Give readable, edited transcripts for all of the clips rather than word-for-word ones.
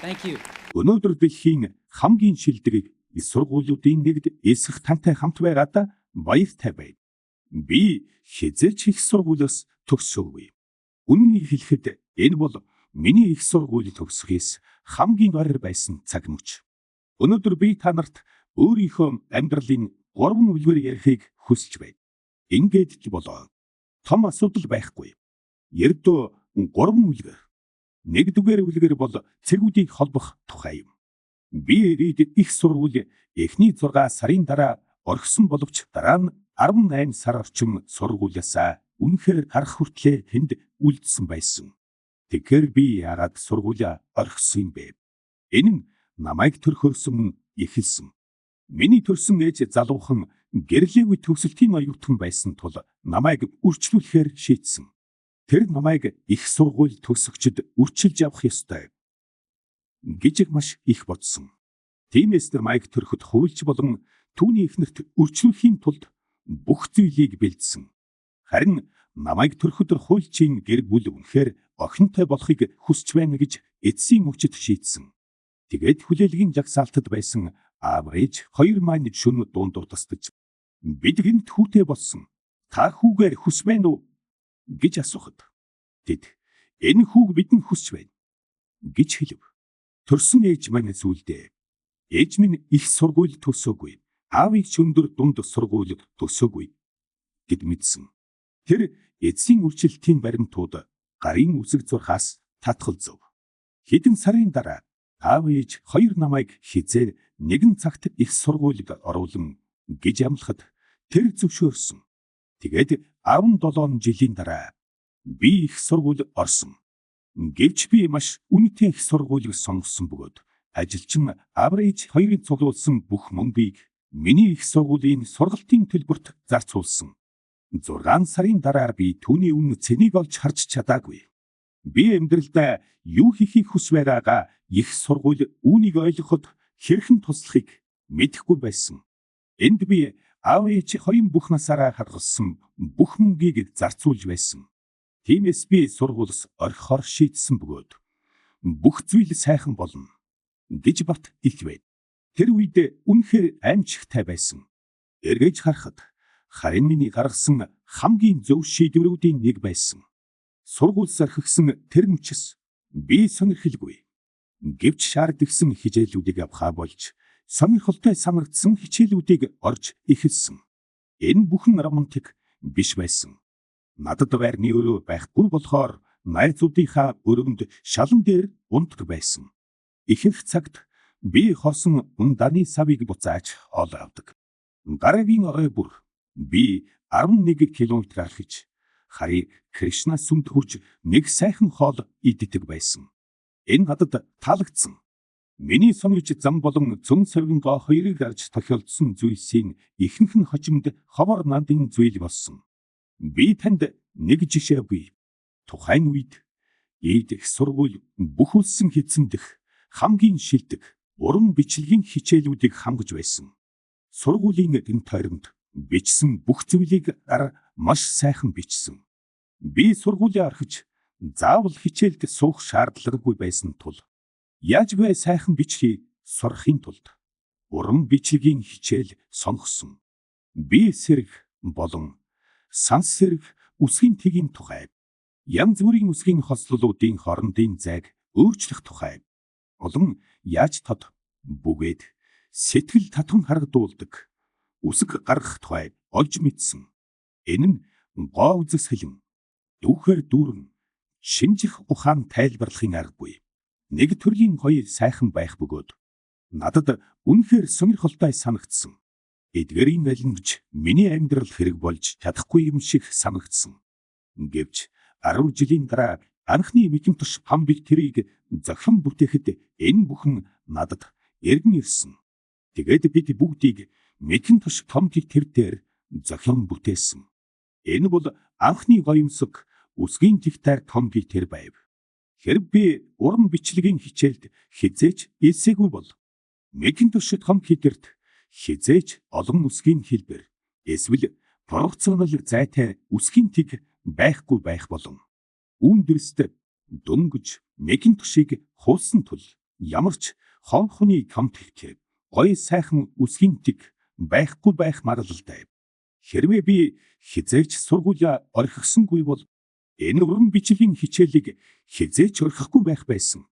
Thank you. Өнөөдөр дэлхийн хамгийн шилдэг их сургуулиудын нэгд эсэх тантай хамт байгаадаа баяртай байна. Би хизээч их сургуулиас төгсөөгүй. Үннийг хэлэхэд энэ бол миний их сургуулийн төгсөхөөс хамгийн ойр байсан цаг мөч. Өнөөдөр би та нарт өөрийнхөө амьдралын 3 үлгэр ярихыг хүсэж байна. Ингээд ч болоо. Том асуудал байхгүй. Ердөө 3 үлгэр. Нэгдүгээр үлгэр бол цэгүүдийг холбох тухай юм. Би ирээд их сургууль эхний 6 сарын дараа орхисон боловч дараа нь 18 сар орчим сургуулиасаа үнэхээр гарах хүртлээр тэнд үлдсэн байсан. Тэгэхээр би яагаад сургуулиа орхисон юм бэ? Энэ нь намайг төрхөөс өмнө эхэлсэн. Миний төрсөн ээж залуухан гэрлээгүй төгсөлтийн оюутан байсан тул намайг үрчлүүлэхээр шийдсэн. Тэр намайг их сургууль төгсөгчд үрчилж авах ёстой гэж маш их бодсон. Тиймээс намайг төрөхөд хуульч болон түүний эхнэрт үрчлүүлэхийн тулд бүх зүйлийг бэлдсэн. Харин намайг төрөхөд хуульчийн гэр бүл үнэхээр охинтой болохыг хүсч байна гэж эцсийн өвчтөд шийдсэн. Тэгээд хүлээлгийн жагсаалтад байсан аав ээж хоёр маань шөнө дунд тусдаж бид гинт хүүтэй болсон. Та хүүгээр хүс байна уу гэж асуухад тэд энэ хүүг бидэнд хүсч байна гэж хэлв. Төрсөн ээж маань зүйлдээ ээж минь их сургууль төгсөөгүй, аавыг ч өндөр дунд сургууль төгсөөгүй гэд мэдсэн. Тэр эцсийн үржилтийн баримтууд гарын үсэг зурхаас татгалзав. Хэдэн сарын дараа аав ээж хоёр намайг хизээ нэгэн цагт их сургуульд оруулан гэж амлахад тэр зөвшөөрсөн. Тэгээд 17 жилийн дараа би их сургууль орсон. Гэвч би маш үнэтэй их сургуулийг сонгосон бөгөөд ажилчин аав ээж хоёрын цуглуулсан бүх мөнгийг миний их сургуулийн сургалтын төлбөрт зарцуулсан. 6 сарын дараа би түүний өмнө цэнийг олж харж чадаагүй. Би амьдралдаа юу хийхийг хүс байгаагаа их сургууль үүнийг ойлгоход хэрхэн туслахыг мэдэхгүй байсан. Энд би аав ээж хоёрын бүх насаараа харгалсан бүх мөнгийг зарцуулж байсан. Тиймээс би сургуулиас орхихоор шийдсэн бөгөөд бүх зүйл сайхан болно гэж бат илвэв. Тэр үед үнэхээр аимшигтай байсан. Эргэж харахад харин миний гаргасан хамгийн зөв шийдвэрүүдийн нэг байсан. Сургуулиас орхисон тэр мөчс би сонирхолгүй. Гэвч шаардлагасан хичээлүүдийг авахаа болж сонирхолтой санагдсан хичээлүүдийг орж эхэлсэн. Энэ бүхэн романтик биш байсан. Надад байрны өрөө байхгүй болохоор найзуудынхаа өрөөнд шалан дээр унтдаг байсан. Ихэнх цагт би хосон унданы савыг буцааж ол авдаг. Дараагийн орой бүр би 11 км архиж харийг Кришна сүмд хүрч нэг сайхан хоол иддэг байсан. Энэ надад таалагдсан. Миний сонгож зам болон цөм савингоо хоёрыг дарж тохиолдсон зүйлсийн ихэнх нь хожимд ховор нандин зүйл болсон. Би танд нэг жишээ өгье. Тухайн үед их сургууль бүх улсын хэзэндх хамгийн шилдэг уран бичлэгийн хичээлүүдийг хамгаж байсан. Сургуулийн энэ тойронд бичсэн бүх зүйлийг маш сайхан бичсэн. Би сургуулиа орхиж заавал хичээлд суух шаардлагагүй байсан тул яаж вэ сайхан бичгийг сурахын тулд уран бичлэгийн хичээл сонгосон. Би сэрэг болон санс сэрэг үсгийн тгийн тухай, янз бүрийн үсгийн хослолуудын хоорондын зайг өөрчлөх тухай, олон яаж тод бүгээд сэтгэл татван харагдуулдаг үсэг гаргах тухай олж мэдсэн. Энэ нь гоо үзэсгэлэн дүүхээр дүүрэн шинжих ухаан тайлбарлахын аргагүй. Нэг төрлийн гоё сайхан байх бөгөөд надад үнэхээр сонирхолтой санагдсан. Эдгэрийн алинч миний амьдрал хэрэг болж чадахгүй юм шиг санагдсан. Гэвч 10 жилийн дараа анхны Макинтош компьютерийг зохион бүтээхэд энэ бүхэн надад эргэн ирсэн. Тэгээд бид бүгдийг Макинтош компьютер дээр зохион бүтээсэн. Энэ бол анхны гоёмсог үсгийн тэгтайр компьютер байв. Хэрв би уран бичлэгийн хичээлд хизээч элсээгүй бол Макинтош компьютерт хизээч олон үсгийн хэлбэр эсвэл функционал зайтай үсгийн тэг байхгүй байх болон үүндэрст дөнгөж Макинтошийг хуулсан тул Ямар ч хонхны камт хэлэх гоё сайхан үсгийнтэг байхгүй байх магадлалтай. Хэрвээ би хизээч сургуулиа орхисонгүй бол энэ уран бичгийн хичээлийг хизээч орхихгүй байх байсан.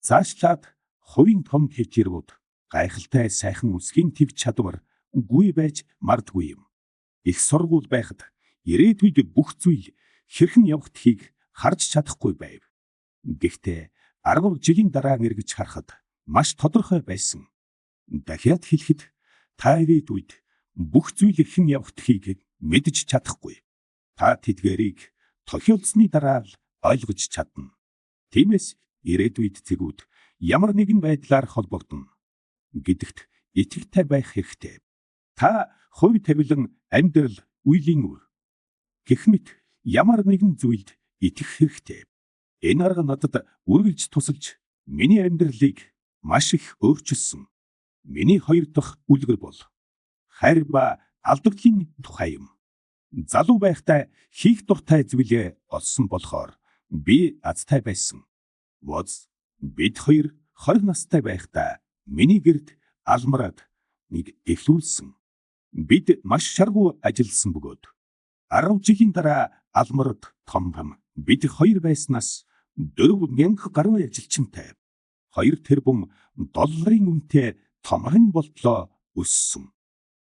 Цаашлаад хувийн том хичээлүүд гайхалтай сайхан үсгийн төв чадвар үгүй байж мардгүй юм. Их сургууль байхад ирээдүйд бүх зүйл хэрхэн явагдахыг харж чадахгүй байв. Гэхдээ 10 жилийн дараа эргэж харахад маш тодорхой байсан. Дахиад хэлэхэд та ирээдүйд бүх зүйл хэрхэн явагдахыг мэдж чадахгүй. Та тэдгээрийг тохиолдсны дараа л ойлгож чадна. Тиймээс ирээдүйд зэгүүд ямар нэгэн байдлаар холбогдно гэдэгт итгэвтэй байх хэрэгтэй. Та хувь тавилан амьдрал үеийн үр гэх мэт ямар нэгэн зүйлд итгэх хэрэгтэй. Энэ арга надад үргэлж тусалж миний амьдралыг маш их өөрчилсөн. Миний хоёр дахь үлгэр бол хайр ба алдагдлын тухай юм. Залуу байхдаа хийх дуртай зүйлээ олсон болохоор би азтай байсан. Бид хоёр 20 настай байхдаа миний гэрд алмараад нэг эхлүүлсэн. Бид маш шаргуу ажилласан бөгөөд 10 жилийн дараа алмарад том бид хоёр байснаас 4,000 гаруй ажилчинтай 2 тэрбум долларын үнэтэй томхон болтлоо өссөн.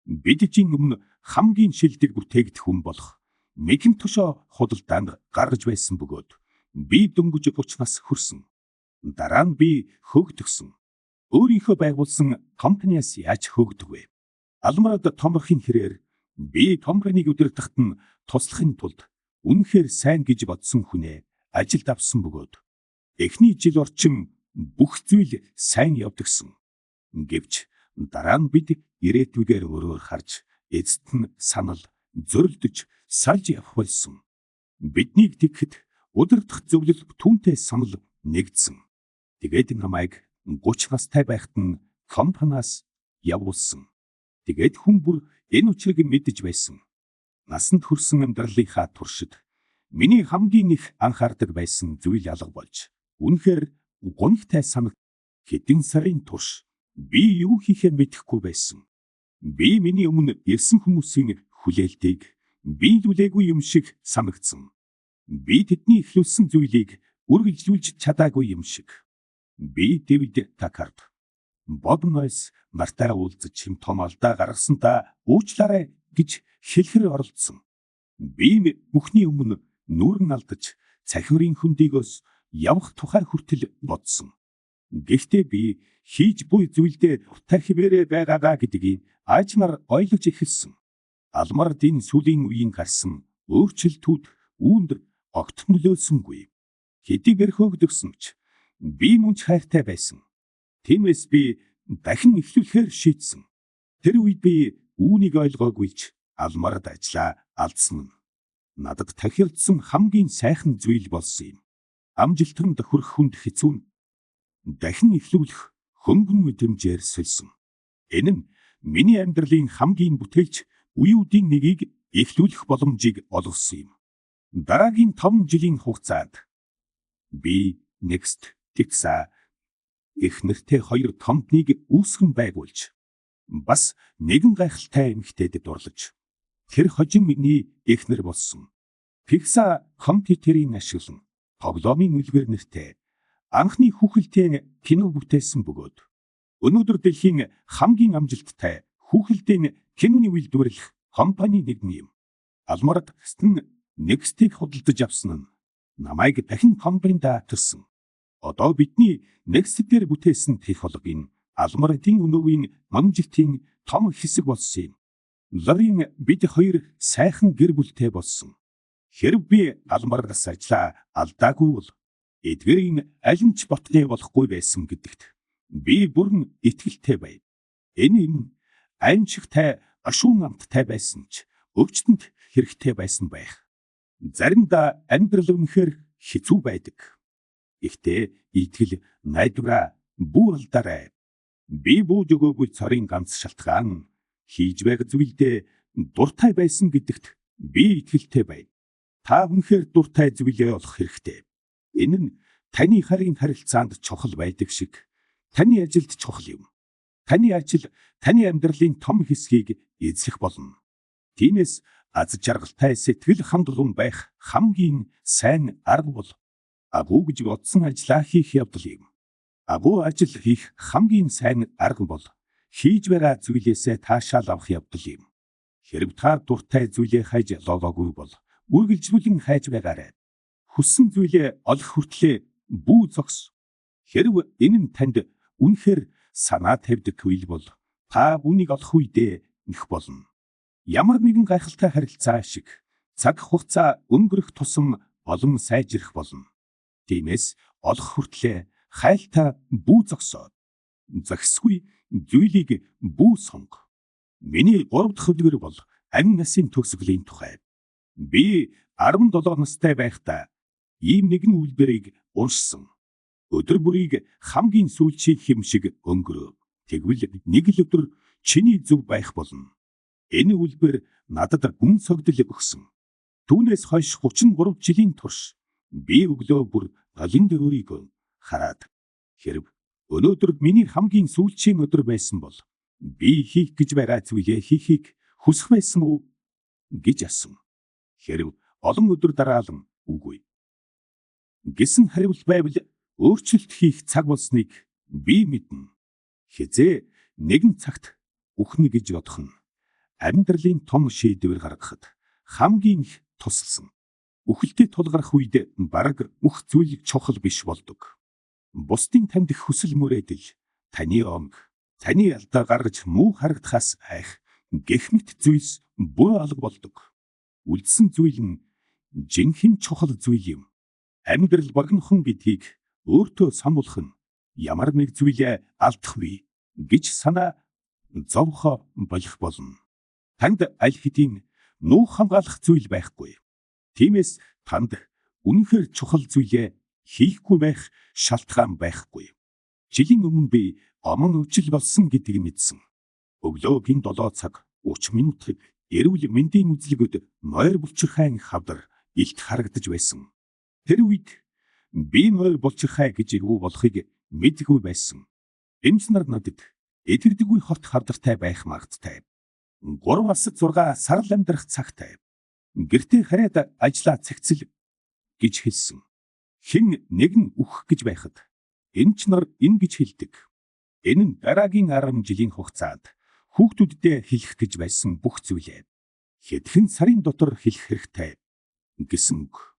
Бид жин өмнө хамгийн шилдэг бүтээгдэхүүн хүн болох Macintosh худалдаанд гаргаж байсан бөгөөд би дөнгөж 30 нас хүрсэн. Дараа нь би хөөгдөгсөн. Өөрийнхөө байгуулсан компаниас яаж хөөгдөг вэ? Алмарад томрохын хэрээр би томрохыг удирдахад нь туслахын тулд үнэхээр сайн гэж бодсон хүнээ ажилд авсан бөгөөд эхний жил орчим бүх зүйл сайн явдагсан. Гэвч дараа нь бид ирээдүйгээр өөрөөр харж эцэст нь санал зөрөлдөж салж явах болсон. Биднийг тэгэхэд удирдах зөвлөл түүнтэй санал нэгдсэн. Тэгээд намайг 30 настай байхад нь компаниас явуулсан. Тэгээд хүн бүр энэ учрыг мэдэж байсан. Насанд хүрсэн амьдралынхаа туршид миний хамгийн их анхаардаг байсан зүйл алга болж үнэхээр гонхтой санаг. Хэдэн сарын турш би юу хийхээ мэдэхгүй байсан. Би миний өмнө ирсэн хүмүүсийн хүлээлтийг биелүүлээгүй юм шиг санагдсан. Би тэдний ихлүүлсэн зүйлийг үргэлжлүүлж чадаагүй юм шиг. Би Дэвид Такард, Боб Нойс нартай уулзаж хэм том алдаа гаргасандаа уучлаарай гэж хэлэхэр оролдсон. Би бүхний өмнө нүүрэн алдаж цахиурын хөндийгөөс явах тухай хүртэл бодсон. Гэхдээ би хийж буй зүйлдээ дуртай хിവэрэ байгаагаа гэдгийг аажмаар ойлгож эхэлсэн. Алмард энэ сүүлийн үеийн гарсан өөрчлөлтүүд үүнд огт нөлөөлсөнгүй. Хэдийгээр хөөгдөгсөн ч би мөн ч хайртай байсан. Тиймээс би дахин эхлүүлэхээр шийдсэн. Тэр үед би үүнийг ойлгоогүй ч алмард ажиллаа алдсан нь надад тахилдсан хамгийн сайхан зүйл болсон юм. Амжилтанд хүрэх хүнд хэцүү нь дахин эхлүүлэх хөнгөн мэдрэмжээр сольсон. Энэ нь миний амьдралын хамгийн бүтээлч үеүүдийн нэгийг эхлүүлэх боломжийг олгосон юм. Дараагийн 5 жилийн хугацаанд би Next Texa гэх нэртэй 2 компанийг үүсгэн байгуулж бас нэгэн гайхалтай эмэгтэйд дурлаж тэр хожим миний эхнэр болсон. Texa компьютерийн ашиглан тоглоомын үлгэр нэртэй анхны хүүхэлдэйн кино бүтээсэн бөгөөд өнөөдөр дэлхийн хамгийн амжилттай хүүхэлдэйн киноны үйлдвэрлэх компани нэг юм. Алмард Стэн Next-ийг худалдаж авсан нь намайг дахин компанид авчирсан. Одоо бидний Next дээр бүтээсэн технологийн Алмардын өнөөгийн амжилтын том хэсэг болсон юм. Ларин бид хоёр сайхан гэр бүлтэй болсон. Хэрв би Алмардаас ажиллаа алдаагүй бол эдгэрийн аль нь ч ботны болохгүй байсан гэдэгт би бүрэн итгэлтэй байв. Энэ юм аимшигтай ашуун амттай байсан ч өвчтөнд хэрэгтэй байсан байх. Заримдаа амьдрал үнэхээр хэцүү байдаг. Гэхдээ итгэл найдвараа бүр алдаарай. Би бууж өгөөгүй цорын ганц шалтгаан хийж байг зүйлдээ дуртай байсан гэдэгт би итгэлтэй байв. Та үнэхээр дуртай зүйлээ олох хэрэгтэй. Энэ нь таны харийн харилцаанд чухал байдаг шиг Таны ажилд чухал юм. Таны ажил таны амьдралын том хэсгийг эзлэх болно. Тиймээс аз жаргалтай сэтгэл хангалуун байх хамгийн сайн арга бол агуу гэж бодсон ажлаа хийх явдал юм. Агуу ажил хийх хамгийн сайн арга бол хийж байгаа зүйлээсээ таашаал авах явдал юм. Хэрв та дуртай зүйлээ хайж олоогүй бол үргэлжлүүлэн хайж байгаарай. Хүссэн зүйлээ олох хүртлээр бүү зогс. Хэрв энэ нь танд үнэхээр санаа тавьдаггүй бол та үнийг олох үедээ нөх болно. Ямар нэгэн гайхалтай харилцаа шиг цаг хугацаа өнгөрөх тусам олон сайжрах болно. Тиймээс олох хүртлээр хайлтаа бүү зогсоо. Зохисгүй зүйлийг бүү сонго. Миний 3 дахь үлгэр бол амин насын төгсгөлийн тухай. Би 17 настай байхдаа ийм нэгэн үлгэрийг уншсан. Өдөр бүрийг хамгийн сүүлчийн хэм шиг өнгөрөө. Тэгвэл нэг л өдөр чиний зөв байх болно. Энэ үлбэр надад гүн согдол өгсөн. Түүнээс хойш 33 жилийн турш би өглөө бүр галын өөрийгөө хараад хэрв өнөөдөр миний хамгийн сүүлчийн өдөр байсан бол би хийх гэж байгаа зүйлээ хийхийг хүсэх байсан уу гэж асуув. Хэрв олон өдөр дараалан үгүй гэсэн хариулт байвал өөрчлөлт хийх цаг болсныг би мэднэ. Хизээ нэгэн цагт үхнэ гэж бодох нь амьдралын том шийдвэр гаргахад хамгийн их тусалсан. Үхэлтэд тулгарх үед бараг бүх зүйл чухал биш болдог. Бусдын танд хүсэл мөрөөдөл, таны онг, таны алдаа гаргаж муу харагдахаас айх гэх мэт зүйлс бүр алга болдог. Үлдсэн зүйл нь жинхэнэ чухал зүйл юм. Амьдрал богинохон гэдгийг өөртөө сануулах нь ямар нэг зүйлээ алдахгүй гэж санаа зовхо болох болно. Танд аль хэдийн нуух хамгаалах зүйл байхгүй. Тиймээс танд үнэхээр чухал зүйлээ хийхгүй байх шалтгаан байхгүй. Жилийн өмнө би аман өвчл болсон гэдгийг мэдсэн. Өглөөгийн 7 цаг 30 минутыг эрүүл мэндийн үзлэгүүд нойр булчирхайн хавдар илт харагдаж байсан. Тэр үед би нойр булчирхай гэж юу болохыг мэдгүй байсан. Эмч нар надад эдгэрдэггүй хот хавдартай байх магадтай. 3-6 сар л амьдрах цагтай. Гэртээ хараад ажиллаа цэгцэл гэж хэлсэн. Хэн нэгэн үхэх гэж байхад эмч нар ингэж хэлдэг. Энэ нь дараагийн 10 жилийн хугацаанд хүүхдүүддээ хэлэх гэж байсан бүх зүйлээ хэдхэн сарын дотор хэлэх хэрэгтэй гэсэн үг.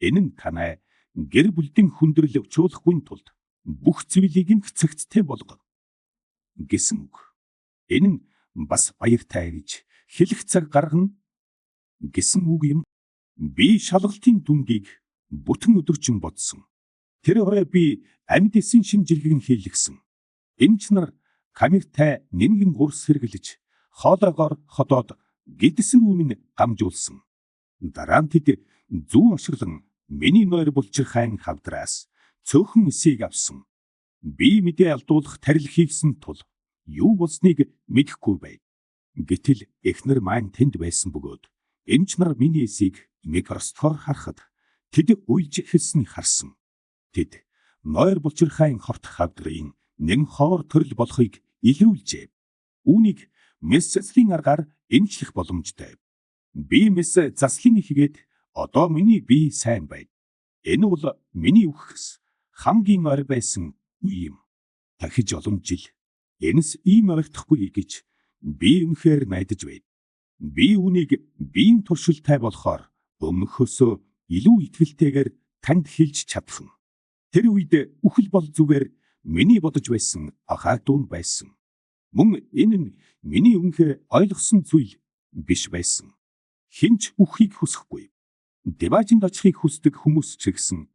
Энэ нь танай гэр бүлийн хүндрэл өчүүлэхгүй тулд бүх зүйлийг нь цэгцтэй болгоно гэсэн үг. Энэ нь бас баяртай гэж хэлэх цаг гаргана гэсэн үг юм. Би шалгалтын дүнгийг бүтэн өдөржин бодсон. Тэр орой би амьд эсийн шинжилгээг хийлгсэн. Эмч нар камертай нэнгэн гурс хэрглэж хоолойгоор ходоод гэдэсэн үнэн гамжуулсан. Дараа нь тэд зүүн ашиглан миний нойр булчирхайн хавдраас цөөхөн эсийг авсан. Би мэдээ алдуулах тарил хийсэн тул юу болсныг мэдэхгүй байв. Гэтэл эхнэр маань тэнд байсан бөгөөд эмч нар миний эсийг микроскопоор харахад тэд уйлж эхэлснийг харсан. Тэд нойр булчирхайн хорт хавдрын нэг хоор төрөл болохыг илрүүлжээ. Үүнийг мэс заслын аргаар эмчлэх боломжтой. Би мэс заслын хийгээд одоо миний бие сайн байна. Энэ бол миний үхс хамгийн ор байсан үе юм. Дахиж олон жил энэс ийм орохдохгүй гэж би үнэхээр найдаж байна. Би үнийг биеийн туршилтай болохоор өмнөхөөсөө илүү итгэлтэйгээр танд хэлж чадсан. Тэр үед үхэл бол зүгээр миний бодож байсан ахаа дуун байсан. Мөн энэ нь миний үнэхээр ойлгосон зүйл биш байсан. Хинч үххийг хүсэхгүй. Деважинд очихыг хүсдэг хүмүүс ч гэсэн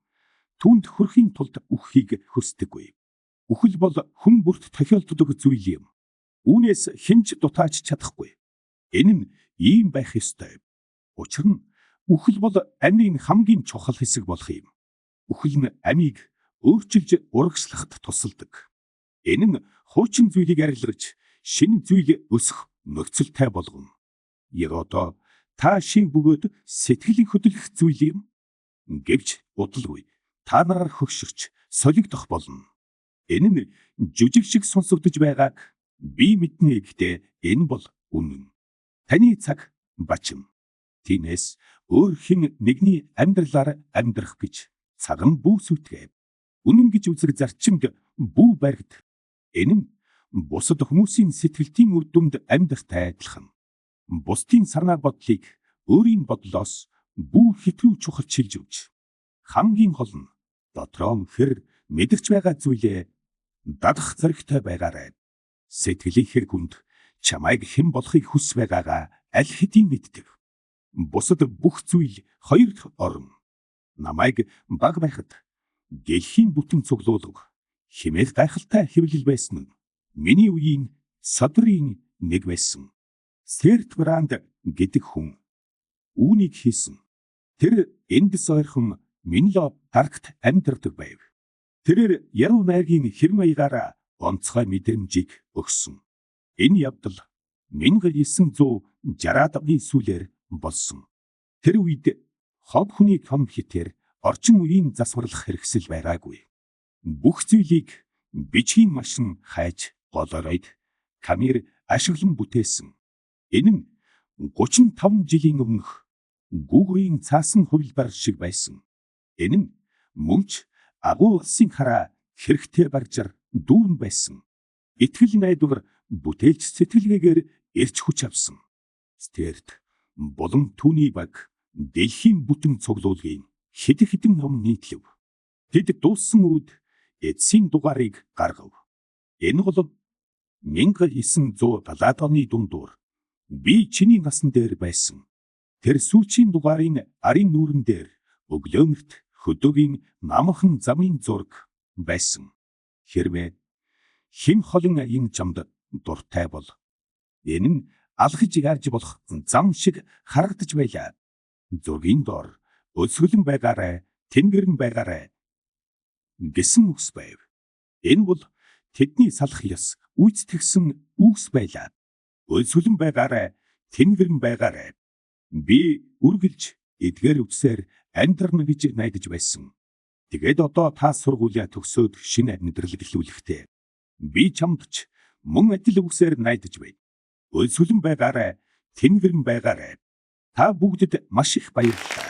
түүнд хүрэхийн тулд үххийг хүсдэггүй. Үхэл бол хүн бүрт тохиолддог зүйл юм. Үүнээс хинч дутааж чадахгүй. Энэ нь ийм байх ёстой. Учир нь үхэл бол амийн хамгийн чухал хэсэг болох юм. Үхэл нь амийг өөрчилж урагшлахад тусалдаг. Энэ нь хуучин зүйлийг арилгаж шинэ зүйл өсөх нөхцөлтэй болгоно. Яг одоо та шин бөгөөд сэтгэлийн хөдөлгөх зүйл юм. Гэвч удалгүй та нараар хөгшөрч солигдох болно. Энэ нь жүжиг шиг сонсогдож байгааг би мэднэ гэхдээ энэ бол үнэн. Таны цаг бачим. Тиймээс өөр хэн нэгний амьдралаар амьдрах гэж цаган бүү сүтгээв. Үнэн гэж үзэх зарчимд бүү баригд. Энэ нь бусад хүмүүсийн сэтгэлтийн үр дүнд амьдрахтай адилхан. Бусдын санаа бодлыг өөрийн бодлоос бүү хэтрүү чухал чилж өгч хамгийн гол нь дотроо хэр мэдэрч байгаа зүйлээ дадах зоригтой байгаарай. Сэтгэлийнхээ гүнд чамайг хэн болохыг хүс байгаагаа аль хэдийн мэддэг. Бусад бүх зүйл хоёр орон. Намайг баг байхад гэлхийн бүтэн цуглуулга хэмээх гайхалтай хэвлэл байсан нь миний үеийн Садрын нэг байсан. Серт Бранд гэдэг хүн үүнийг хийсэн. Тэр эндс ойрхон Минло паркт амьдардаг байв. Тэрээр яруу найргийн хэв маягаараа онцгой мэдрэмжийг өгсөн. Энэ явдал 1960-аад оны сүүлээр болсон. Тэр үед хог хүний компьютер орчин үеийн засварлах хэрэгсэл байгаагүй. Бүх зүйлийг бичгийн машин хайж голоройд камер ашиглан бүтээсэн. Энэ нь 35 жилийн өмнөх Google-ийн цаасан хувилбар шиг байсан. Энэ нь мөнч агуу улсын хараа хэрэгтэй баржаар дүүрэн байсан. Итгэл найдвар бүтээлч сэтгэлгээгээр эрч хүч авсан. Стерт болон түүний баг дэлхийн бүтэн цуглуулгын хэд хэдэн ном нийтлэв. Тэд дууссан үед эцсийн дугаарыг гаргав. Энэ бол 1970-аад оны дундуур би чиний насан дээр байсан. Тэр сүүчийн дугаарын арын нүүрэн дээр өглөөнөрт хөдөөгийн намхан замын зураг байсан. Хэрвээ хэн холын аян чамд дуртай бол энэ нь алхаж яаж болох зам шиг харагдаж байлаа. Зургийн доор өсгөлэн байгаарай, тэнгэрэн байгаарай гэсэн үгс байв. Энэ бол тэдний салах ёс үйцэтгсэн үгс байлаа. Өсгөлэн байгаарай, тэнгэрэн байгаарай. Би үргэлж эдгээр үгсээр амьдрна гэж найдаж байсан. Тэгээд одоо та сургуулиа төгсөөд шинэ амьдрал эхлүүлэхдээ би чамд ч мөн адил үгсээр найдаж байна. Өсгөлэн байгаарай, тэнгэрэн байгаарай. Та бүгдэд маш их баярлалаа.